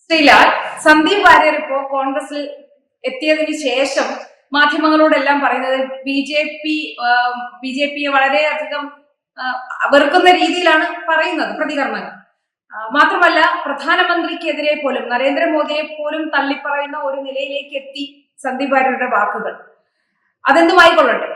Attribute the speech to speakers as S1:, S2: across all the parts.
S1: ശ്രീലാൽ, സന്ദീപ് വാര്യർ ഇപ്പോ കോൺഗ്രസിൽ എത്തിയതിനു ശേഷം മാധ്യമങ്ങളോടെല്ലാം പറയുന്നത് ബി ജെ പിയെ വളരെയധികം വെറുക്കുന്ന രീതിയിലാണ് പറയുന്നത് പ്രതികരണങ്ങൾ. മാത്രമല്ല പ്രധാനമന്ത്രിക്കെതിരെ പോലും നരേന്ദ്രമോദിയെ പോലും തള്ളിപ്പറയുന്ന ഒരു നിലയിലേക്ക് എത്തി സന്ദീപ് വാര്യരുടെ വാക്കുകൾ. അതെന്തുമായിക്കൊള്ളട്ടെ,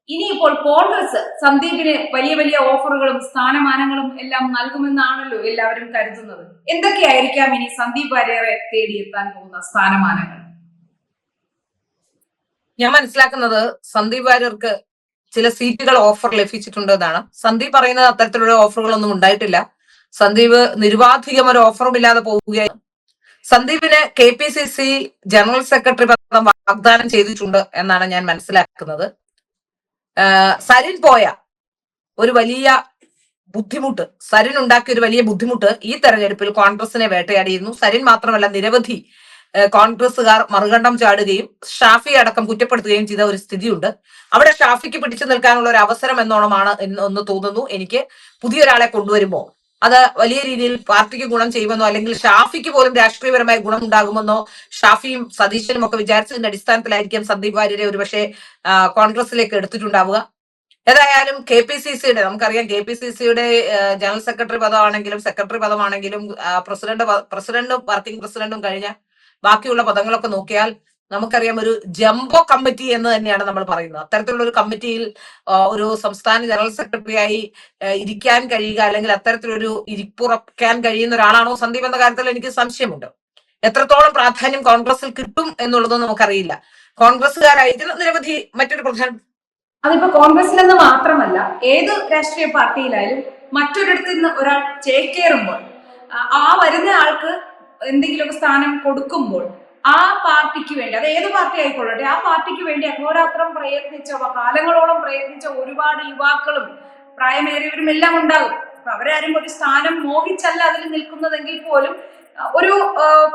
S1: ഇനിയിപ്പോൾ കോൺഗ്രസ് സന്ദീപിന് വലിയ വലിയ ഓഫറുകളും സ്ഥാനമാനങ്ങളും എല്ലാം നൽകുമെന്നാണല്ലോ എല്ലാവരും കരുതുന്നത്. എന്തൊക്കെയായിരിക്കാം ഇനി സന്ദീപ് വാര്യരെ തേടിയെത്താൻ പോകുന്ന സ്ഥാനമാനങ്ങൾ?
S2: ഞാൻ മനസ്സിലാക്കുന്നത് സന്ദീപ് വാര്യർക്ക് ചില സീറ്റുകൾ ഓഫർ ലഭിച്ചിട്ടുണ്ട് എന്നാണ്. സന്ദീപ് പറയുന്നത് അത്തരത്തിലുള്ള ഓഫറുകളൊന്നും ഉണ്ടായിട്ടില്ല. സന്ദീപ് നിരുപാധികം ഒരു ഓഫറും ഇല്ലാതെ പോവുകയാണ്. സന്ദീപിന് KPCC ജനറൽ സെക്രട്ടറി പദം വാഗ്ദാനം ചെയ്തിട്ടുണ്ട് എന്നാണ് ഞാൻ മനസ്സിലാക്കുന്നത്. സരിൻ പോയ ഒരു വലിയ ബുദ്ധിമുട്ട്, സരിൻ ഉണ്ടാക്കിയ ഒരു വലിയ ബുദ്ധിമുട്ട് ഈ തെരഞ്ഞെടുപ്പിൽ കോൺഗ്രസിനെ വേട്ടയാടിയിരുന്നു. സരിൻ മാത്രമല്ല, നിരവധി കോൺഗ്രസുകാർ മറുകണ്ഠം ചാടുകയും ഷാഫി അടക്കം കുറ്റപ്പെടുത്തുകയും ചെയ്ത ഒരു സ്ഥിതിയുണ്ട്. അവിടെ ഷാഫിക്ക് പിടിച്ചു നിൽക്കാനുള്ള ഒരു അവസരം എന്നോണമാണ് എന്ന് തോന്നുന്നു എനിക്ക്. പുതിയൊരാളെ കൊണ്ടുവരുമ്പോൾ അത് വലിയ രീതിയിൽ പാർട്ടിക്ക് ഗുണം ചെയ്യുമെന്നോ അല്ലെങ്കിൽ ഷാഫിക്ക് പോലും രാഷ്ട്രീയപരമായ ഗുണം ഉണ്ടാകുമെന്നോ ഷാഫിയും സതീശനും ഒക്കെ വിചാരിച്ചതിന്റെ അടിസ്ഥാനത്തിലായിരിക്കും സന്ദീപ് വാര്യരെ ഒരുപക്ഷെ കോൺഗ്രസിലേക്ക് എടുത്തിട്ടുണ്ടാവുക. ഏതായാലും KPCCയുടെ നമുക്കറിയാം, KPCCയുടെ ജനറൽ സെക്രട്ടറി പദമാണെങ്കിലും സെക്രട്ടറി പദമാണെങ്കിലും പ്രസിഡന്റും വർക്കിംഗ് പ്രസിഡന്റും കഴിഞ്ഞ ബാക്കിയുള്ള പദങ്ങളൊക്കെ നോക്കിയാൽ നമുക്കറിയാം ഒരു ജംബോ കമ്മിറ്റി എന്ന് തന്നെയാണ് നമ്മൾ പറയുന്നത്. അത്തരത്തിലുള്ള ഒരു കമ്മിറ്റിയിൽ ഒരു സംസ്ഥാന ജനറൽ സെക്രട്ടറിയായി ഇരിക്കാൻ കഴിയുക അല്ലെങ്കിൽ അത്തരത്തിലൊരു ഇരിപ്പുറക്കാൻ കഴിയുന്ന ഒരാളാണോ സന്ദീപ് എന്ന കാര്യത്തിൽ എനിക്ക് സംശയമുണ്ട്. എത്രത്തോളം പ്രാധാന്യം കോൺഗ്രസിൽ കിട്ടും എന്നുള്ളതൊന്നും നമുക്കറിയില്ല. കോൺഗ്രസ്സുകാരായിരിക്കുന്ന നിരവധി മറ്റൊരു പ്രധാന
S1: അതിപ്പോ കോൺഗ്രസിലെന്ന് മാത്രമല്ല ഏത് രാഷ്ട്രീയ പാർട്ടിയിലായാലും മറ്റൊരിടത്ത് നിന്ന് ഒരാൾ ചേക്കേറുമ്പോൾ ആ വരുന്ന ആൾക്ക് എന്തെങ്കിലുമൊക്കെ സ്ഥാനം കൊടുക്കുമ്പോൾ ആ പാർട്ടിക്ക് വേണ്ടി, അത് ഏത് പാർട്ടി ആയിക്കൊള്ളട്ടെ, ആ പാർട്ടിക്ക് വേണ്ടി അഹോരാത്രം പ്രയത്നിച്ച, കാലങ്ങളോളം പ്രയത്നിച്ച ഒരുപാട് യുവാക്കളും പ്രായമേറിയവരും എല്ലാം ഉണ്ടാകും. അപ്പൊ അവരാരും ഒരു സ്ഥാനം മോഹിച്ചല്ല അതിൽ നിൽക്കുന്നതെങ്കിൽ പോലും ഒരു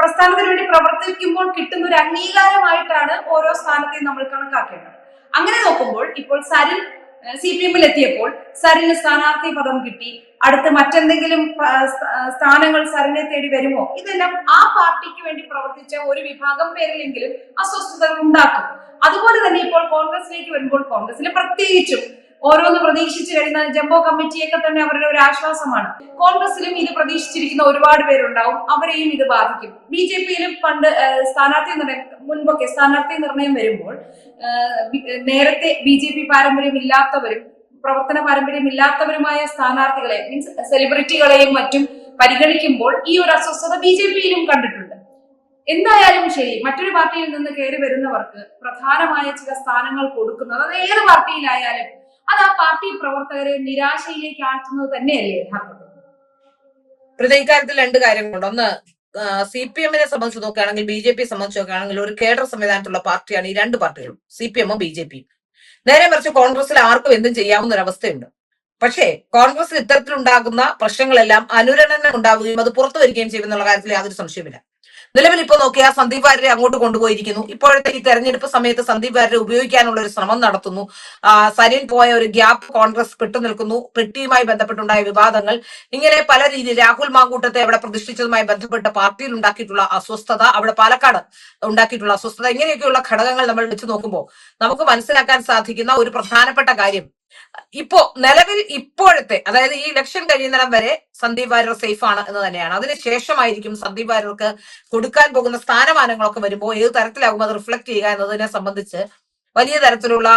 S1: പ്രസ്ഥാനത്തിന് വേണ്ടി പ്രവർത്തിക്കുമ്പോൾ കിട്ടുന്ന ഒരു അംഗീകാരമായിട്ടാണ് ഓരോ സ്ഥാനത്തെയും നമ്മൾ കണക്കാക്കേണ്ടത്. അങ്ങനെ നോക്കുമ്പോൾ ഇപ്പോൾ സരിൻ CPM എത്തിയപ്പോൾ സരിന് സ്ഥാനാർത്ഥി പദം കിട്ടി. അടുത്ത് മറ്റെന്തെങ്കിലും സ്ഥാനങ്ങൾ സരിനെ തേടി വരുമോ? ഇതെല്ലാം ആ പാർട്ടിക്ക് വേണ്ടി പ്രവർത്തിച്ച ഒരു വിഭാഗം പേരിലെങ്കിലും അസ്വസ്ഥതകൾ ഉണ്ടാക്കും. അതുപോലെ തന്നെ ഇപ്പോൾ കോൺഗ്രസിലേക്ക് വരുമ്പോൾ കോൺഗ്രസിൽ പ്രത്യേകിച്ചും ഓരോന്ന് പ്രതീക്ഷിച്ചു കഴിയുന്ന ജംബോ കമ്മിറ്റിയൊക്കെ തന്നെ അവരുടെ ഒരു ആശ്വാസമാണ്. കോൺഗ്രസിലും ഇത് പ്രതീക്ഷിച്ചിരിക്കുന്ന ഒരുപാട് പേരുണ്ടാവും, അവരെയും ഇത് ബാധിക്കും. BJPയിലും പണ്ട് മുൻപൊക്കെ സ്ഥാനാർത്ഥി നിർണയം വരുമ്പോൾ നേരത്തെ BJP പാരമ്പര്യമില്ലാത്തവരും പ്രവർത്തന പാരമ്പര്യമില്ലാത്തവരുമായ സ്ഥാനാർത്ഥികളെ, മീൻസ് സെലിബ്രിറ്റികളെയും മറ്റും പരിഗണിക്കുമ്പോൾ ഈ ഒരു അസ്വസ്ഥത BJPയിലും കണ്ടിട്ടുണ്ട്. എന്തായാലും ശരി, മറ്റൊരു പാർട്ടിയിൽ നിന്ന് കയറി വരുന്നവർക്ക് പ്രധാനമായ ചില സ്ഥാനങ്ങൾ കൊടുക്കുന്നത്, അത് ഏത് പാർട്ടിയിലായാലും അത് ആ പാർട്ടി പ്രവർത്തകരെ നിരാശയിലേക്ക് ആഴ്ത്തുന്നത് തന്നെയല്ലേ യഥാർത്ഥത്തിൽ?
S2: ഇക്കാര്യത്തിൽ രണ്ട് കാര്യങ്ങളുണ്ട്. ഒന്ന്, CPMനെ സംബന്ധിച്ച് നോക്കുകയാണെങ്കിൽ BJP സംബന്ധിച്ച് നോക്കുകയാണെങ്കിൽ ഒരു കേഡർ സംവിധാനത്തിലുള്ള പാർട്ടിയാണ് ഈ രണ്ട് പാർട്ടികളും, CPMഉം BJPയും. നേരെ മറിച്ച് കോൺഗ്രസിൽ ആർക്കും എന്തും ചെയ്യാവുന്ന ഒരു അവസ്ഥയുണ്ട്. പക്ഷേ കോൺഗ്രസിൽ ഇത്തരത്തിലുണ്ടാകുന്ന പ്രശ്നങ്ങളെല്ലാം അനുരണനം ഉണ്ടാവുകയും അത് പുറത്തു വരികയും ചെയ്യുമെന്നുള്ള കാര്യത്തിൽ യാതൊരു സംശയമില്ല. നിലവിൽ ഇപ്പോൾ നോക്കിയാൽ സന്ദീപ് വാര്യരെ അങ്ങോട്ട് കൊണ്ടുപോയിരിക്കുന്നു. ഇപ്പോഴത്തെ ഈ തെരഞ്ഞെടുപ്പ് സമയത്ത് സന്ദീപ് വാര്യരെ ഉപയോഗിക്കാനുള്ള ഒരു ശ്രമം നടത്തുന്നു. സരിൻ പോയ ഒരു ഗ്യാപ്പ് കോൺഗ്രസ് നിൽക്കുന്നു. പെട്ടിയുമായി ബന്ധപ്പെട്ടുണ്ടായ വിവാദങ്ങൾ, ഇങ്ങനെ പല രീതിയിൽ രാഹുൽ മാങ്കൂട്ടത്തെ അവിടെ പ്രതിഷ്ഠിച്ചതുമായി ബന്ധപ്പെട്ട് പാർട്ടിയിൽ ഉണ്ടാക്കിയിട്ടുള്ള അസ്വസ്ഥത, അവിടെ പാലക്കാട് ഉണ്ടാക്കിയിട്ടുള്ള അസ്വസ്ഥത, ഇങ്ങനെയൊക്കെയുള്ള ഘടകങ്ങൾ നമ്മൾ വെച്ച് നോക്കുമ്പോൾ നമുക്ക് മനസ്സിലാക്കാൻ സാധിക്കുന്ന ഒരു പ്രധാനപ്പെട്ട കാര്യം, ഇപ്പോ നിലവിൽ ഇപ്പോഴത്തെ, അതായത് ഈ ഇലക്ഷൻ കഴിയുന്നിടം വരെ സന്ദീപ് വാര്യർ സേഫ് ആണ് എന്ന് തന്നെയാണ്. അതിനുശേഷമായിരിക്കും സന്ദീപ് വാര്യർക്ക് കൊടുക്കാൻ പോകുന്ന സ്ഥാനമാനങ്ങളൊക്കെ വരുമ്പോൾ ഏത് തരത്തിലാകും അത് റിഫ്ലക്ട് ചെയ്യുക എന്നതിനെ സംബന്ധിച്ച് വലിയ തരത്തിലുള്ള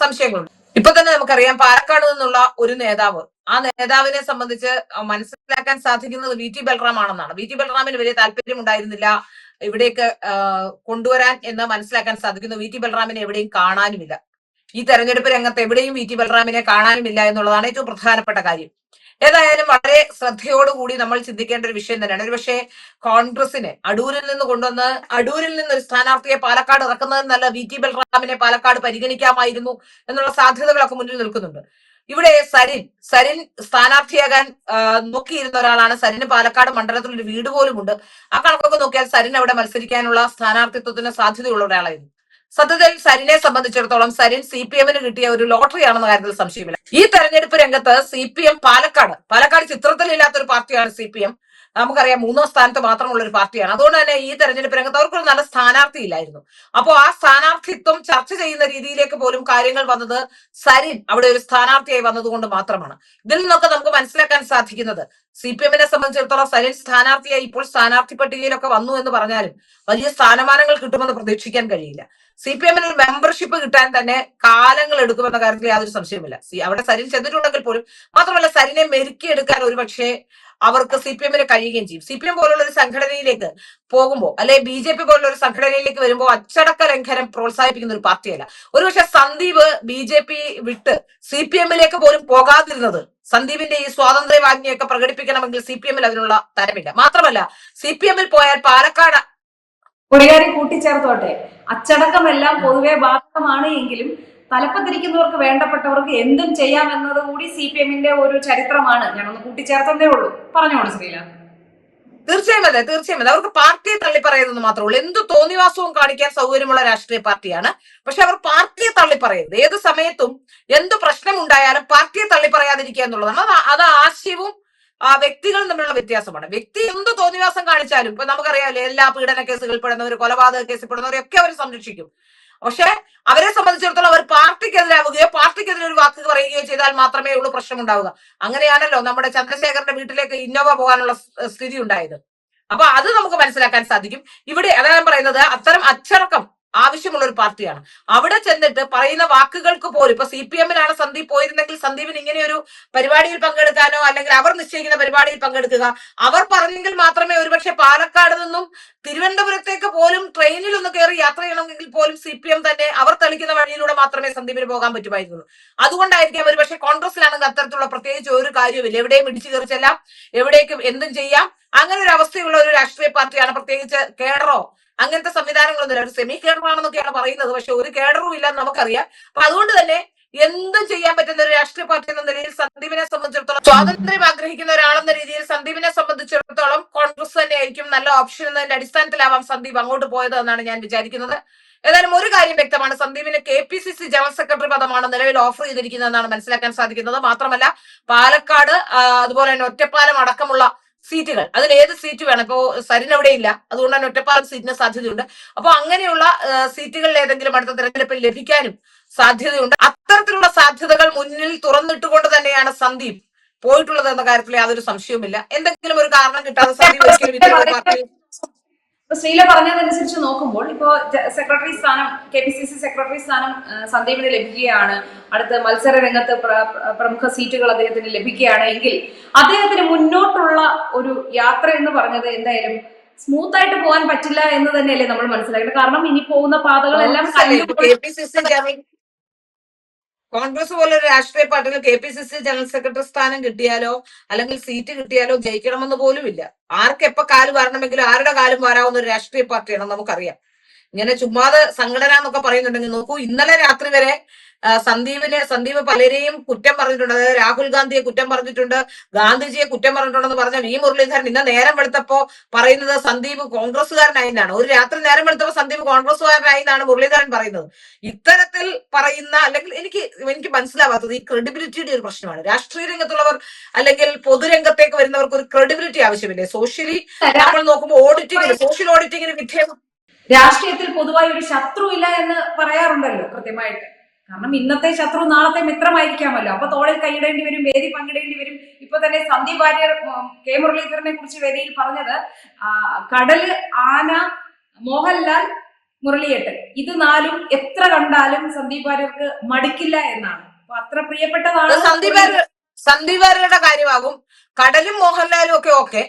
S2: സംശയങ്ങളുണ്ട്. ഇപ്പൊ തന്നെ നമുക്കറിയാം പാലക്കാട് നിന്നുള്ള ഒരു നേതാവ്, ആ നേതാവിനെ സംബന്ധിച്ച് മനസ്സിലാക്കാൻ സാധിക്കുന്നത് VT ബൽറാം ആണെന്നാണ്. VT ബൽറാമിന് വലിയ താല്പര്യം ഉണ്ടായിരുന്നില്ല ഇവിടേക്ക് കൊണ്ടുവരാൻ എന്ന് മനസ്സിലാക്കാൻ സാധിക്കുന്നു. VT ബൽറാമിനെ എവിടെയും കാണാനുമില്ല. ഈ തെരഞ്ഞെടുപ്പ് രംഗത്ത് എവിടെയും VT ബൽറാമിനെ കാണാനുമില്ല എന്നുള്ളതാണ് ഏറ്റവും പ്രധാനപ്പെട്ട കാര്യം. ഏതായാലും വളരെ ശ്രദ്ധയോടുകൂടി നമ്മൾ ചിന്തിക്കേണ്ട ഒരു വിഷയം തന്നെയാണ്. ഒരുപക്ഷെ കോൺഗ്രസിന് അടൂരിൽ നിന്ന് ഒരു സ്ഥാനാർത്ഥിയെ പാലക്കാട് ഇറക്കുന്നതിന് നല്ല VT ബൽറാമിനെ പാലക്കാട് പരിഗണിക്കാമായിരുന്നു എന്നുള്ള സാധ്യതകളൊക്കെ മുന്നിൽ നിൽക്കുന്നുണ്ട്. ഇവിടെ സരിൻ സ്ഥാനാർത്ഥിയാകാൻ നോക്കിയിരുന്ന ഒരാളാണ്. സരിന് പാലക്കാട് മണ്ഡലത്തിൽ ഒരു വീട് പോലുമുണ്ട്. ആ കണക്കൊക്കെ നോക്കിയാൽ സരിൻ അവിടെ മത്സരിക്കാനുള്ള സ്ഥാനാർത്ഥിത്വത്തിന് സാധ്യതയുള്ള ഒരാളായിരുന്നു. സത്യത്തിൽ സരിനെ സംബന്ധിച്ചിടത്തോളം സരിൻ CPMന് കിട്ടിയ ഒരു ലോട്ടറി ആണെന്ന കാര്യത്തിൽ സംശയമില്ല. ഈ തെരഞ്ഞെടുപ്പ് രംഗത്ത് CPM പാലക്കാട് ചിത്രത്തിലില്ലാത്തൊരു പാർട്ടിയാണ് CPM. നമുക്കറിയാം 3ാം സ്ഥാനത്ത് മാത്രമുള്ള ഒരു പാർട്ടിയാണ്. അതുകൊണ്ട് തന്നെ ഈ തെരഞ്ഞെടുപ്പ് രംഗത്ത് അവർക്കൊരു നല്ല സ്ഥാനാർത്ഥി ഇല്ലായിരുന്നു. അപ്പോൾ ആ സ്ഥാനാർത്ഥിത്വം ചർച്ച ചെയ്യുന്ന രീതിയിലേക്ക് പോലും കാര്യങ്ങൾ വന്നത് സരിൻ അവിടെ ഒരു സ്ഥാനാർത്ഥിയായി വന്നതുകൊണ്ട് മാത്രമാണ്. ഇതിൽ നിന്നൊക്കെ നമുക്ക് മനസ്സിലാക്കാൻ സാധിക്കുന്നത് CPM-നെ സംബന്ധിച്ചിടത്തോളം സരിൻ സ്ഥാനാർത്ഥിയായി ഇപ്പോൾ സ്ഥാനാർത്ഥി പട്ടികയിലൊക്കെ വന്നു എന്ന് പറഞ്ഞാലും വലിയ സ്ഥാനമാനങ്ങൾ കിട്ടുമെന്ന് പ്രതീക്ഷിക്കാൻ കഴിയില്ല. CPM-ന് ഒരു മെമ്പർഷിപ്പ് കിട്ടാൻ തന്നെ കാലങ്ങൾ എടുക്കുമെന്ന കാര്യത്തിൽ യാതൊരു സംശയമില്ല. അവിടെ സരിൻ ചെന്നിട്ടുണ്ടെങ്കിൽ പോലും, മാത്രമല്ല സരിനെ മെരുക്കിയെടുക്കാൻ ഒരുപക്ഷെ അവർക്ക് CPM-ന് കഴിയുകയും ചെയ്യും. CPM പോലുള്ള ഒരു സംഘടനയിലേക്ക് പോകുമ്പോൾ, അല്ലെ BJP പോലുള്ള ഒരു സംഘടനയിലേക്ക് വരുമ്പോൾ അച്ചടക്ക ലംഘനം പ്രോത്സാഹിപ്പിക്കുന്ന ഒരു പാർട്ടിയല്ല. ഒരുപക്ഷെ സന്ദീപ് BJP വിട്ട് CPM-ലേക്ക് പോലും പോകാതിരുന്നത്, സന്ദീപിന്റെ ഈ സ്വാതന്ത്ര്യവാജ്ഞയൊക്കെ പ്രകടിപ്പിക്കണമെങ്കിൽ CPM-ൽ അതിനുള്ള തരമില്ല. മാത്രമല്ല CPM-ൽ പോയാൽ പാലക്കാട്
S1: ഒരു കാര്യം കൂട്ടിച്ചേർത്തോട്ടെ, അച്ചടക്കമെല്ലാം പൊതുവെ ബാധകമാണ് എങ്കിലും തലപ്പത്തിരിക്കുന്നവർക്ക് വേണ്ടപ്പെട്ടവർക്ക് എന്തും ചെയ്യാമെന്നത് കൂടി CPM-ന്റെ ഒരു ചരിത്രമാണ്. ഞാനൊന്ന് കൂട്ടിച്ചേർത്തതേ ഉള്ളൂ. പറഞ്ഞോളൂ ശ്രീല.
S2: തീർച്ചയായും അതെ, തീർച്ചയായും അതെ. അവർക്ക് പാർട്ടിയെ തള്ളിപ്പറയുന്നത് മാത്രമേ ഉള്ളൂ. എന്ത് തോന്നിവാസവും കാണിക്കാൻ സൗകര്യമുള്ള രാഷ്ട്രീയ പാർട്ടിയാണ്. പക്ഷെ അവർ പാർട്ടിയെ തള്ളിപ്പറയരുത്. ഏത് സമയത്തും എന്ത് പ്രശ്നം ഉണ്ടായാലും പാർട്ടിയെ തള്ളിപ്പറയാതിരിക്കുക എന്നുള്ളതാണ്. അത് ആശയവും വ്യക്തികളും തമ്മിലുള്ള വ്യത്യാസമാണ്. വ്യക്തി എന്ത് തോന്നിവാസം കാണിച്ചാലും, ഇപ്പൊ നമുക്കറിയാമല്ലോ, എല്ലാ പീഡന കേസുകളിൽ പെടുന്നവർ, കൊലപാതക കേസിൽ പെടുന്നവരൊക്കെ അവർ സംരക്ഷിക്കും. പക്ഷെ അവരെ സംബന്ധിച്ചിടത്തോളം അവർ പാർട്ടിക്കെതിരാവുകയോ പാർട്ടിക്കെതിരെ ഒരു വാക്ക് പറയുകയോ ചെയ്താൽ മാത്രമേ ഉള്ളൂ പ്രശ്നം ഉണ്ടാവുക. അങ്ങനെയാണല്ലോ നമ്മുടെ ചന്ദ്രശേഖരന്റെ വീട്ടിലേക്ക് ഇന്നോവ പോകാനുള്ള സ്ഥിതി ഉണ്ടായത്. അപ്പൊ അത് നമുക്ക് മനസ്സിലാക്കാൻ സാധിക്കും. ഇവിടെ അതാണ് പറയുന്നത്, അത്തരം അച്ചടക്കം ആവശ്യമുള്ള ഒരു പാർട്ടിയാണ്. അവിടെ ചെന്നിട്ട് പറയുന്ന വാക്കുകൾക്ക് പോലും, ഇപ്പൊ CPM-ലാണ് സന്ദീപ് പോയിരുന്നെങ്കിൽ സന്ദീപിന് ഇങ്ങനെ ഒരു പരിപാടിയിൽ പങ്കെടുക്കാനോ അല്ലെങ്കിൽ അവർ നിശ്ചയിക്കുന്ന പരിപാടിയിൽ പങ്കെടുക്കുക, അവർ പറഞ്ഞെങ്കിൽ മാത്രമേ ഒരുപക്ഷെ പാലക്കാട് നിന്നും തിരുവനന്തപുരത്തേക്ക് പോലും ട്രെയിനിൽ ഒന്ന് കയറി യാത്ര ചെയ്യണമെങ്കിൽ പോലും CPM തന്നെ അവർ തെളിക്കുന്ന വഴിയിലൂടെ മാത്രമേ സന്ദീപിന് പോകാൻ പറ്റുമായിരുന്നുള്ളൂ. അതുകൊണ്ടായിരിക്കും ഒരുപക്ഷെ കോൺഗ്രസിലാണെങ്കിൽ അത്തരത്തിലുള്ള പ്രത്യേകിച്ച് ഒരു കാര്യമില്ല, എവിടെയും ഇടിച്ചു കയറിച്ചെല്ലാം, എവിടേക്കും എന്തും ചെയ്യാം, അങ്ങനെ ഒരു അവസ്ഥയുള്ള ഒരു രാഷ്ട്രീയ പാർട്ടിയാണ്. പ്രത്യേകിച്ച് കേഡറോ അങ്ങനത്തെ സംവിധാനങ്ങളൊന്നുമില്ല. ഒരു സെമി കേഡറാണെന്നൊക്കെയാണ് പറയുന്നത്, പക്ഷെ ഒരു കേഡറും ഇല്ലെന്ന് നമുക്കറിയാം. അപ്പൊ അതുകൊണ്ട് തന്നെ എന്തും ചെയ്യാൻ പറ്റുന്ന ഒരു രാഷ്ട്രീയ പാർട്ടി എന്ന നിലയിൽ സന്ദീപിനെ സംബന്ധിച്ചിടത്തോളം, സ്വാതന്ത്ര്യം ആഗ്രഹിക്കുന്ന ഒരാളെന്ന രീതിയിൽ സന്ദീപിനെ സംബന്ധിച്ചിടത്തോളം കോൺഗ്രസ് തന്നെയായിരിക്കും നല്ല ഓപ്ഷൻ എന്നതിന്റെ അടിസ്ഥാനത്തിലാവാം സന്ദീപ് അങ്ങോട്ട് പോയത് എന്നാണ് ഞാൻ വിചാരിക്കുന്നത്. ഏതായാലും ഒരു കാര്യം വ്യക്തമാണ്, സന്ദീപിന് KPCC ജനറൽ സെക്രട്ടറി പദമാണ് നിലവിൽ ഓഫർ ചെയ്തിരിക്കുന്നതെന്നാണ് മനസ്സിലാക്കാൻ സാധിക്കുന്നത്. മാത്രമല്ല പാലക്കാട്, അതുപോലെ തന്നെ ഒറ്റപ്പാലം അടക്കമുള്ള സീറ്റുകൾ, അതിൽ ഏത് സീറ്റ് വേണം, ഇപ്പോ സരിൻ അവിടെ ഇല്ല, അതുകൊണ്ട് തന്നെ ഒറ്റപ്പാലം സീറ്റിന് സാധ്യതയുണ്ട്. അപ്പൊ അങ്ങനെയുള്ള സീറ്റുകളിൽ ഏതെങ്കിലും അടുത്ത തെരഞ്ഞെടുപ്പിൽ ലഭിക്കാനും സാധ്യതയുണ്ട്. അത്തരത്തിലുള്ള സാധ്യതകൾ മുന്നിൽ തുറന്നിട്ടുകൊണ്ട് തന്നെയാണ് സന്ദീപ് പോയിട്ടുള്ളത് എന്ന കാര്യത്തിൽ യാതൊരു സംശയവുമില്ല. എന്തെങ്കിലും ഒരു കാരണം കിട്ടാതെ സന്ദീപ് ഒരിക്കലും
S1: ഇപ്പൊ ശ്രീല പറഞ്ഞതനുസരിച്ച് നോക്കുമ്പോൾ ഇപ്പോ സെക്രട്ടറി സ്ഥാനം, KPCC സെക്രട്ടറി സ്ഥാനം സന്ദീപിന് ലഭിക്കുകയാണ്, അടുത്ത മത്സര രംഗത്ത് പ്രമുഖ സീറ്റുകൾ അദ്ദേഹത്തിന് ലഭിക്കുകയാണ് എങ്കിൽ അദ്ദേഹത്തിന് മുന്നോട്ടുള്ള ഒരു യാത്ര എന്ന് പറഞ്ഞത് എന്തായാലും സ്മൂത്ത് ആയിട്ട് പോകാൻ പറ്റില്ല എന്ന് തന്നെയല്ലേ നമ്മൾ മനസ്സിലാക്കുന്നത്. കാരണം ഇനി പോകുന്ന പാതകളെല്ലാം
S2: കോൺഗ്രസ് പോലൊരു രാഷ്ട്രീയ പാർട്ടിയിൽ KPCC ജനറൽ സെക്രട്ടറി സ്ഥാനം കിട്ടിയാലോ അല്ലെങ്കിൽ സീറ്റ് കിട്ടിയാലോ ജയിക്കണമെന്ന് പോലും ഇല്ല. ആർക്ക് എപ്പോ കാല് വരണമെങ്കിലും ആരുടെ കാലും വരാവുന്ന ഒരു രാഷ്ട്രീയ പാർട്ടിയാണെന്ന് നമുക്കറിയാം. ഇങ്ങനെ ചുമ്മാതെ സംഘടന എന്നൊക്കെ പറയുന്നുണ്ടെങ്കിൽ നോക്കൂ, ഇന്നലെ രാത്രി വരെ സന്ദീപ് പലരെയും കുറ്റം പറഞ്ഞിട്ടുണ്ട്. അതായത് രാഹുൽ ഗാന്ധിയെ കുറ്റം പറഞ്ഞിട്ടുണ്ട്, ഗാന്ധിജിയെ കുറ്റം പറഞ്ഞിട്ടുണ്ടെന്ന് പറഞ്ഞ V മുരളീധരൻ ഇന്ന് നേരം വെളുത്തപ്പോ പറയുന്നത് സന്ദീപ് കോൺഗ്രസ്സുകാരനായി എന്നാണ്. ഒരു രാത്രി നേരം വെളുത്തപ്പോ സന്ദീപ് കോൺഗ്രസ്സുകാരനായി എന്നാണ് മുരളീധരൻ പറയുന്നത്. ഇത്തരത്തിൽ പറയുന്ന, അല്ലെങ്കിൽ എനിക്ക് മനസ്സിലാവാത്തത് ഈ ക്രെഡിബിലിറ്റിയുടെ ഒരു പ്രശ്നമാണ്. രാഷ്ട്രീയ രംഗത്തുള്ളവർ അല്ലെങ്കിൽ പൊതുരംഗത്തേക്ക് വരുന്നവർക്ക് ഒരു ക്രെഡിബിലിറ്റി ആവശ്യമില്ലേ? സോഷ്യലി നമ്മൾ നോക്കുമ്പോൾ ഓഡിറ്റിങ്ങിന്, സോഷ്യൽ ഓഡിറ്റിങ്ങിന് വിധേയം.
S1: രാഷ്ട്രീയത്തിൽ പൊതുവായി ഒരു ശത്രു ഇല്ല എന്ന് പറയാറുണ്ടല്ലോ കൃത്യമായിട്ട്. കാരണം ഇന്നത്തെ ശത്രു നാളത്തെ മിത്രമായിരിക്കാമല്ലോ. അപ്പൊ തോളിൽ കൈയിടേണ്ടി വരും, വേദി പങ്കിടേണ്ടി വരും. ഇപ്പൊ തന്നെ സന്ദീപ് വാര്യർ K മുരളീധരനെ കുറിച്ച് വേദിയിൽ പറഞ്ഞത് കടല്, ആന, മോഹൻലാൽ, മുരളിയേട്ടൻ, ഇത് നാലും എത്ര കണ്ടാലും സന്ദീപ് വാര്യർക്ക് മടുക്കില്ല എന്നാണ്. അപ്പൊ അത്ര പ്രിയപ്പെട്ടതാണ്
S2: സന്ദീപ് വാര്യരുടെ കാര്യമാകും. കടലും മോഹൻലാലും ഒക്കെ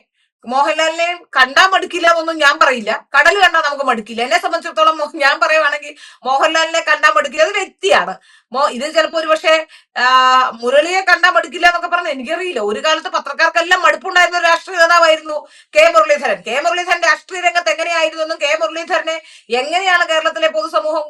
S2: മോഹൻലാലിനെ കണ്ടാൽ മടുക്കില്ല എന്നൊന്നും ഞാൻ പറയില്ല. കടൽ കണ്ടാൽ നമുക്ക് മടുക്കില്ല. എന്നെ സംബന്ധിച്ചിടത്തോളം ഞാൻ പറയുവാണെങ്കിൽ മോഹൻലാലിനെ കണ്ടാൽ മടുക്കില്ല, അത് വ്യക്തിയാണ്. ഇത് ചിലപ്പോ ഒരു പക്ഷേ മുരളിയെ കണ്ടാൽ മടുക്കില്ല എന്നൊക്കെ പറഞ്ഞ് എനിക്കറിയില്ല. ഒരു കാലത്ത് പത്രക്കാർക്കെല്ലാം മടുപ്പുണ്ടായിരുന്ന ഒരു രാഷ്ട്രീയ നേതാവായിരുന്നു K മുരളീധരൻ. K മുരളീധരൻ രാഷ്ട്രീയ രംഗത്ത് എങ്ങനെയായിരുന്നു എന്നും K മുരളീധരനെ എങ്ങനെയാണ് കേരളത്തിലെ പൊതുസമൂഹം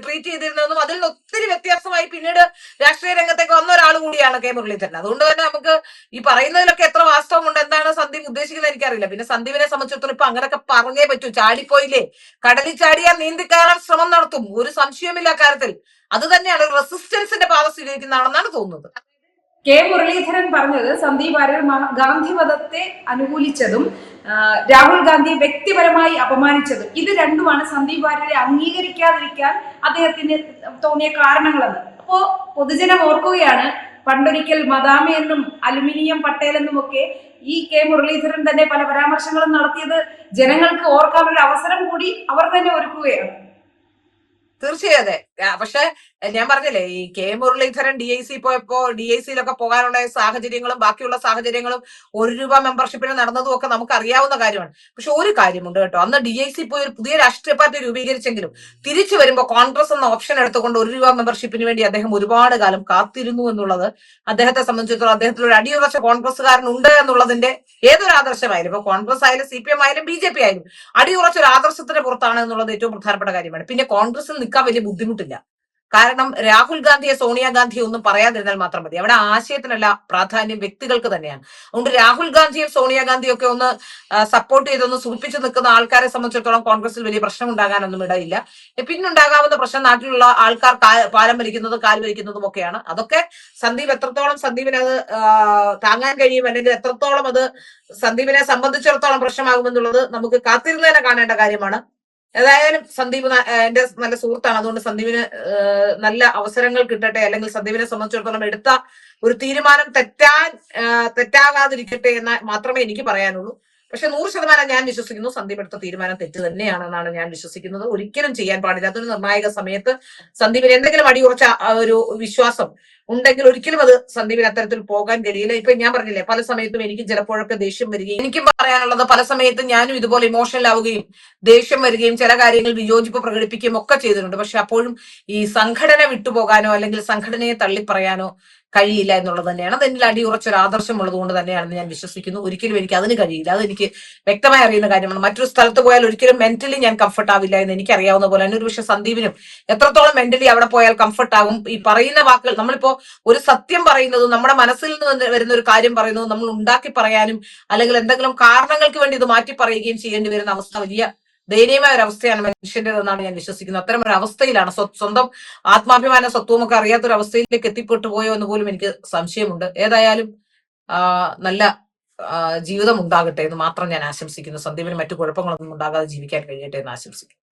S2: ട്രീറ്റ് ചെയ്തിരുന്നതെന്നും അതിൽ നിന്ന് ഒത്തിരി വ്യത്യാസമായി പിന്നീട് രാഷ്ട്രീയ രംഗത്തേക്ക് വന്ന ഒരാൾ കൂടിയാണ് K മുരളീധരൻ. അതുകൊണ്ട് തന്നെ നമുക്ക് ഈ പറയുന്നതിലൊക്കെ എത്ര വാസ്തവമുണ്ട്, എന്താണ് സന്ദീപ് ഉദ്ദേശിക്കുന്നത് എനിക്കറിയില്ല. പിന്നെ സന്ദീപിനെ സംബന്ധിച്ചിടത്തോളം ഇപ്പൊ അങ്ങനെയൊക്കെ പറഞ്ഞേ പറ്റൂ. ചാടിപ്പോയില്ലേ, കടലിൽ ചാടിയാൽ നീന്തിക്കയറാൻ ശ്രമം നടത്തും, ഒരു സംശയവുമില്ല കാര്യത്തിൽ. അത് തന്നെയാണ് റെസിസ്റ്റൻസിന്റെ പാത സ്വീകരിക്കുന്നതാണെന്നാണ് തോന്നുന്നത്.
S1: കെ മുരളീധരൻ പറഞ്ഞത് സന്ദീപ് വാര്യർ ഗാന്ധി വധത്തെ അനുകൂലിച്ചതും രാഹുൽ ഗാന്ധിയെ വ്യക്തിപരമായി അപമാനിച്ചതും ഇത് രണ്ടുമാണ് സന്ദീപ് വാര്യരെ അംഗീകരിക്കാതിരിക്കാൻ അദ്ദേഹത്തിന് തോന്നിയ കാരണങ്ങളെന്ന്. അപ്പോ പൊതുജനം ഓർക്കുകയാണ്, പണ്ടൊരിക്കൽ മദാമി എന്നും അലുമിനിയം പട്ടേൽ എന്നും ഒക്കെ ഈ കെ മുരളീധരൻ തന്നെ പല പരാമർശങ്ങളും നടത്തിയത് ജനങ്ങൾക്ക് ഓർക്കാൻ ഒരു അവസരം കൂടി അവർ തന്നെ ഒരുക്കുകയാണ്.
S2: തീർച്ചയായും അതെ. പക്ഷെ ഞാൻ പറഞ്ഞില്ലേ, ഈ കെ മുരളീധരൻ DIC പോയപ്പോ DICയിലൊക്കെ പോകാനുള്ള സാഹചര്യങ്ങളും ബാക്കിയുള്ള സാഹചര്യങ്ങളും ₹1 മെമ്പർഷിപ്പിന് നടന്നതും ഒക്കെ നമുക്ക് അറിയാവുന്ന കാര്യമാണ്. പക്ഷെ ഒരു കാര്യമുണ്ട് കേട്ടോ, അന്ന് DIC പോയി ഒരു പുതിയ രാഷ്ട്രീയ പാർട്ടി രൂപീകരിച്ചെങ്കിലും തിരിച്ചു വരുമ്പോൾ കോൺഗ്രസ് എന്ന ഓപ്ഷൻ എടുത്തുകൊണ്ട് ₹1 മെമ്പർഷിപ്പിന് വേണ്ടി അദ്ദേഹം ഒരുപാട് കാലം കാത്തിരുന്നു എന്നുള്ളത് അദ്ദേഹത്തെ സംബന്ധിച്ചിടത്തോളം അദ്ദേഹത്തിൽ ഒരു അടിയുറച്ച കോൺഗ്രസ്സുകാരനുണ്ട് എന്നുള്ളതിന്റെ ഏതൊരു ആദർശമായാലും, ഇപ്പൊ കോൺഗ്രസ് ആയാലും CPM ആയാലും BJP ആയാലും അടിയുറച്ച ഒരു ആദർശത്തിന്റെ പുറത്താണ് എന്നുള്ളത് ഏറ്റവും പ്രധാനപ്പെട്ട കാര്യമാണ്. പിന്നെ കോൺഗ്രസിൽ നിൽക്കാൻ വലിയ ബുദ്ധിമുട്ടില്ല. കാരണം രാഹുൽ ഗാന്ധിയെ സോണിയാഗാന്ധിയെ ഒന്നും പറയാതിരുന്നാൽ മാത്രം മതി. അവിടെ ആശയത്തിനല്ല പ്രാധാന്യം, വ്യക്തികൾക്ക് തന്നെയാണ്. അതുകൊണ്ട് രാഹുൽ ഗാന്ധിയും സോണിയാഗാന്ധിയും ഒക്കെ ഒന്ന് സപ്പോർട്ട് ചെയ്തൊന്ന് സൂചിപ്പിച്ച് നിൽക്കുന്ന ആൾക്കാരെ സംബന്ധിച്ചിടത്തോളം കോൺഗ്രസിൽ വലിയ പ്രശ്നം ഉണ്ടാകാനൊന്നും ഇടയില്ല. പിന്നുണ്ടാകാവുന്ന പ്രശ്നം നാട്ടിലുള്ള ആൾക്കാർ പാലം വലിക്കുന്നതും കാൽ വലിക്കുന്നതും ഒക്കെയാണ്. അതൊക്കെ സന്ദീപ് എത്രത്തോളം സന്ദീപിന് അത് താങ്ങാൻ കഴിയും, അല്ലെങ്കിൽ എത്രത്തോളം അത് സന്ദീപിനെ സംബന്ധിച്ചിടത്തോളം പ്രശ്നമാകുമെന്നുള്ളത് നമുക്ക് കാത്തിരുന്ന് തന്നെ കാണേണ്ട കാര്യമാണ്. ഏതായാലും സന്ദീപ് എന്റെ നല്ല സുഹൃത്താണ്. അതുകൊണ്ട് സന്ദീപിന് നല്ല അവസരങ്ങൾ കിട്ടട്ടെ, അല്ലെങ്കിൽ സന്ദീപിനെ സംബന്ധിച്ചിടത്തോളം എടുത്ത ഒരു തീരുമാനം തെറ്റാകാതിരിക്കട്ടെ എന്ന് മാത്രമേ എനിക്ക് പറയാനുള്ളൂ. പക്ഷെ 100% ഞാൻ വിശ്വസിക്കുന്നു സന്ദീപ് എടുത്ത തീരുമാനം തെറ്റ് തന്നെയാണെന്നാണ് ഞാൻ വിശ്വസിക്കുന്നത്. ഒരിക്കലും ചെയ്യാൻ പാടില്ല. അതൊരു നിർണായക സമയത്ത് സന്ദീപിന് എന്തെങ്കിലും അടിയുറച്ച ഒരു വിശ്വാസം ഉണ്ടെങ്കിൽ ഒരിക്കലും അത് സന്ദീപിന് അത്തരത്തിൽ പോകാൻ കഴിയില്ല. ഇപ്പൊ ഞാൻ പറഞ്ഞില്ലേ, പല സമയത്തും എനിക്ക് ചിലപ്പോഴൊക്കെ ദേഷ്യം വരികയും, എനിക്കും പറയാനുള്ളത് പല സമയത്തും ഞാനും ഇതുപോലെ ഇമോഷണൽ ആവുകയും ദേഷ്യം വരികയും ചില കാര്യങ്ങൾ വിയോജിപ്പ് പ്രകടിപ്പിക്കുകയും ഒക്കെ ചെയ്തിട്ടുണ്ട്. പക്ഷെ അപ്പോഴും ഈ സംഘടന വിട്ടുപോകാനോ അല്ലെങ്കിൽ സംഘടനയെ തള്ളിപ്പറയാനോ കഴിയില്ല എന്നുള്ളത് തന്നെയാണ്. അത് എന്നിൽ അടിയുറച്ചൊരു ആദർശം ഉള്ളത് കൊണ്ട് തന്നെയാണെന്ന് ഞാൻ വിശ്വസിക്കുന്നു. ഒരിക്കലും എനിക്ക് അതിന് കഴിയില്ല. അതെനിക്ക് വ്യക്തമായി അറിയുന്ന കാര്യമാണ്. മറ്റൊരു സ്ഥലത്ത് പോയാൽ ഒരിക്കലും മെന്റലി ഞാൻ കംഫർട്ട് ആവില്ല എന്ന് എനിക്ക് അറിയാവുന്ന പോലെ തന്നെ ഒരു പക്ഷെ സന്ദീപിനും എത്രത്തോളം മെന്റലി അവിടെ പോയാൽ കംഫർട്ട് ആകും. ഈ പറയുന്ന വാക്കുകൾ, നമ്മളിപ്പോ ഒരു സത്യം പറയുന്നതും നമ്മുടെ മനസ്സിൽ നിന്ന് വരുന്ന ഒരു കാര്യം പറയുന്നതും നമ്മൾ ഉണ്ടാക്കി പറയാനും അല്ലെങ്കിൽ എന്തെങ്കിലും കാരണങ്ങൾക്ക് വേണ്ടി ഇത് മാറ്റി പറയുകയും ചെയ്യേണ്ടി വരുന്ന അവസ്ഥ വലിയ ദയനീയമായ ഒരു അവസ്ഥയാണ് മനുഷ്യന്റേതെന്നാണ് ഞാൻ വിശ്വസിക്കുന്നത്. അത്തരം ഒരു അവസ്ഥയിലാണ് സ്വന്തം ആത്മാഭിമാന സ്വത്വവും ഒക്കെ അറിയാത്തൊരു അവസ്ഥയിലേക്ക് എത്തിപ്പെട്ടു പോയോ എന്ന് പോലും എനിക്ക് സംശയമുണ്ട്. ഏതായാലും നല്ല ജീവിതം ഉണ്ടാകട്ടെ എന്ന് മാത്രം ഞാൻ ആശംസിക്കുന്നു. സന്ദീപിന് മറ്റു കുഴപ്പങ്ങളൊന്നും ഉണ്ടാകാതെ ജീവിക്കാൻ കഴിയട്ടെ എന്ന് ആശംസിക്കുന്നു.